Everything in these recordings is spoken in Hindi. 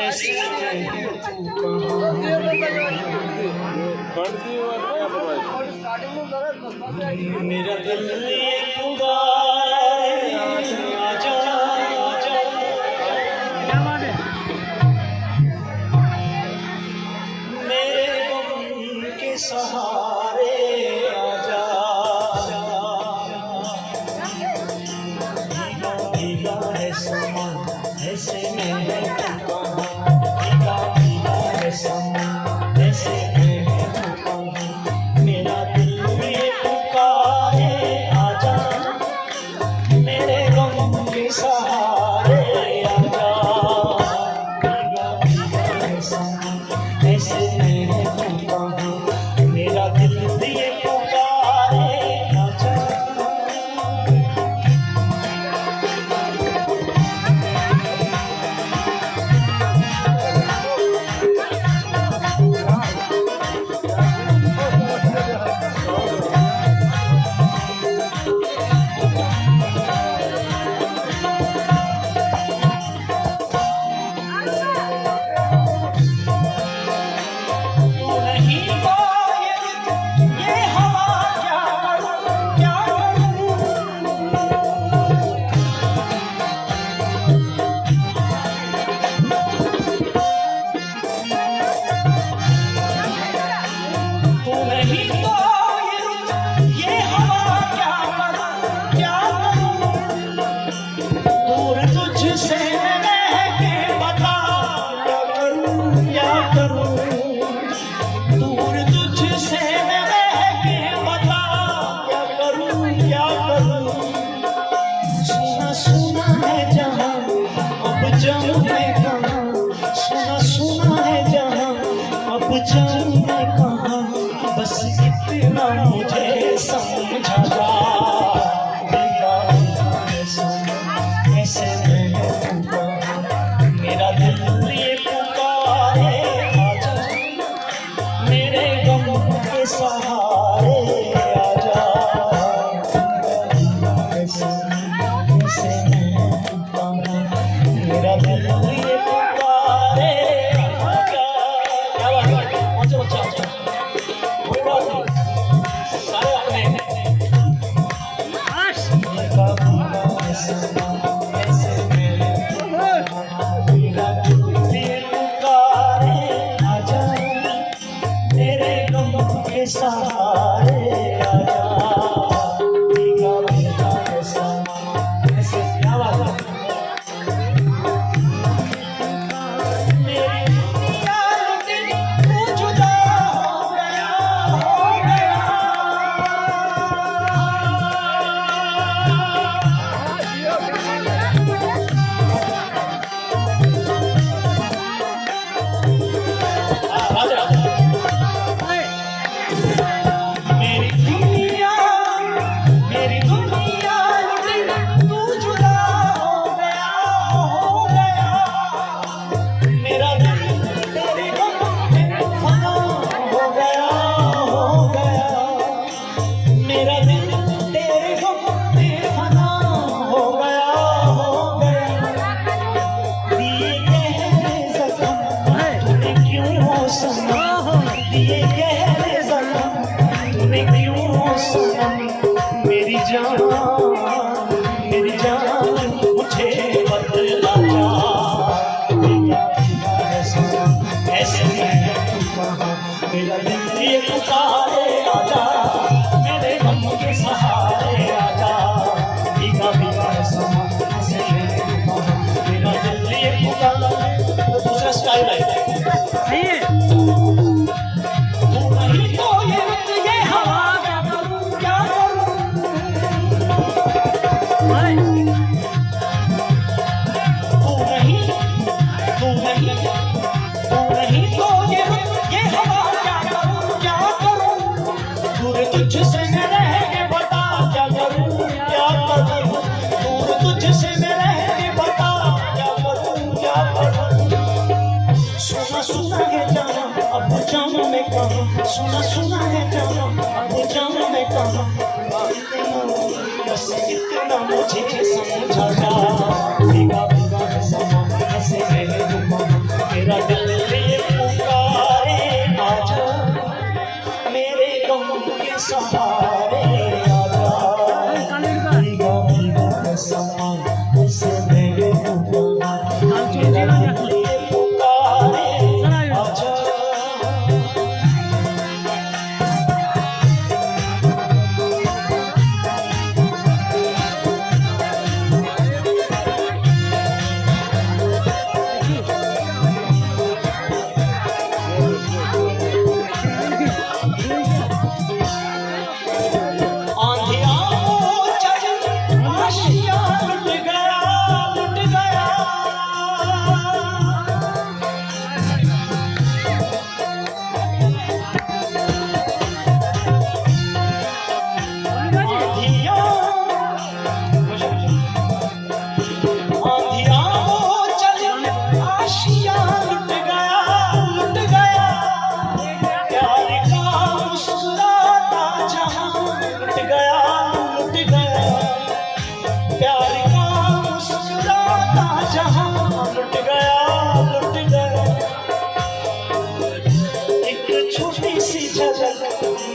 ऐसे मेरा दिल ये पुकारे आजा मेरे गम के सहारे आजा भीगा है समा ऐसे मैं भीगा भीगा है समा ऐसे मेरा दिल ये पुकारे आजा मेरे गम के सहारे आजा भीगा भीगा है समा ऐसे मैं मेरा दिल ये पुकारे आजा बस इतना मुझे समझा जा ऐसे मेरा दिल ये पुकारे आजा मेरे गम के सहारे आजा ऐसे मेरा दिल ये पुकारे आजा क्या बात है बच्चा सहारे आजा भीगा भीगा समा ऐसे क्या बात मेरी याद तू जुदा हो गया मेरी जान मुझे बतला जा ऐसे मेरा दिल ये पुकारे आजा मेरे गम के सहारे आजा भीगा भीगा समा मेरा दिल ये पुकारे दूसरा स्टाइल है तुझसे मैं रह के बता क्या करूं क्या करूं दूर तुझसे मैं रह के बता क्या करूं क्या करूं सुना सुना है जाना अब जाना मैं कहां सुना सुना है जाना अब जाना मैं कहां बस इतना मुझे समझा जा भीगा भीगा समा ऐसे रहे मेरा दिल ये पुकारे आजा।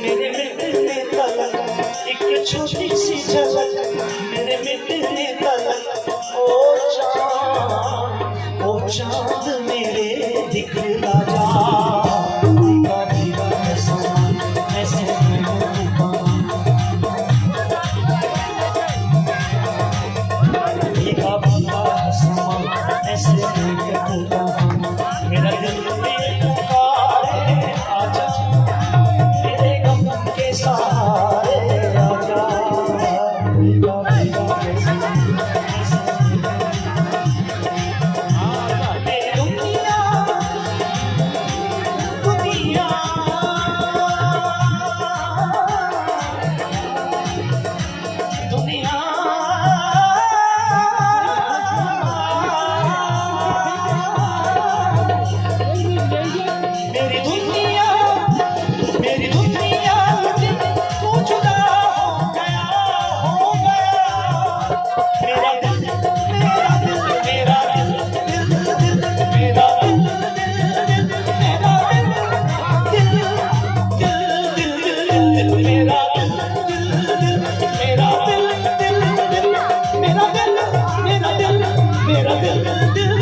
मेरे मिटने तलक, एक छोटी सी झलक मेरे मिटने तलक। ओ चाँद मेरे दिखला जा, भीगा भीगा समा ऐसे भीगा भीगा समा ऐसे मेरा दिल पुकारे आजा, मेरा दिल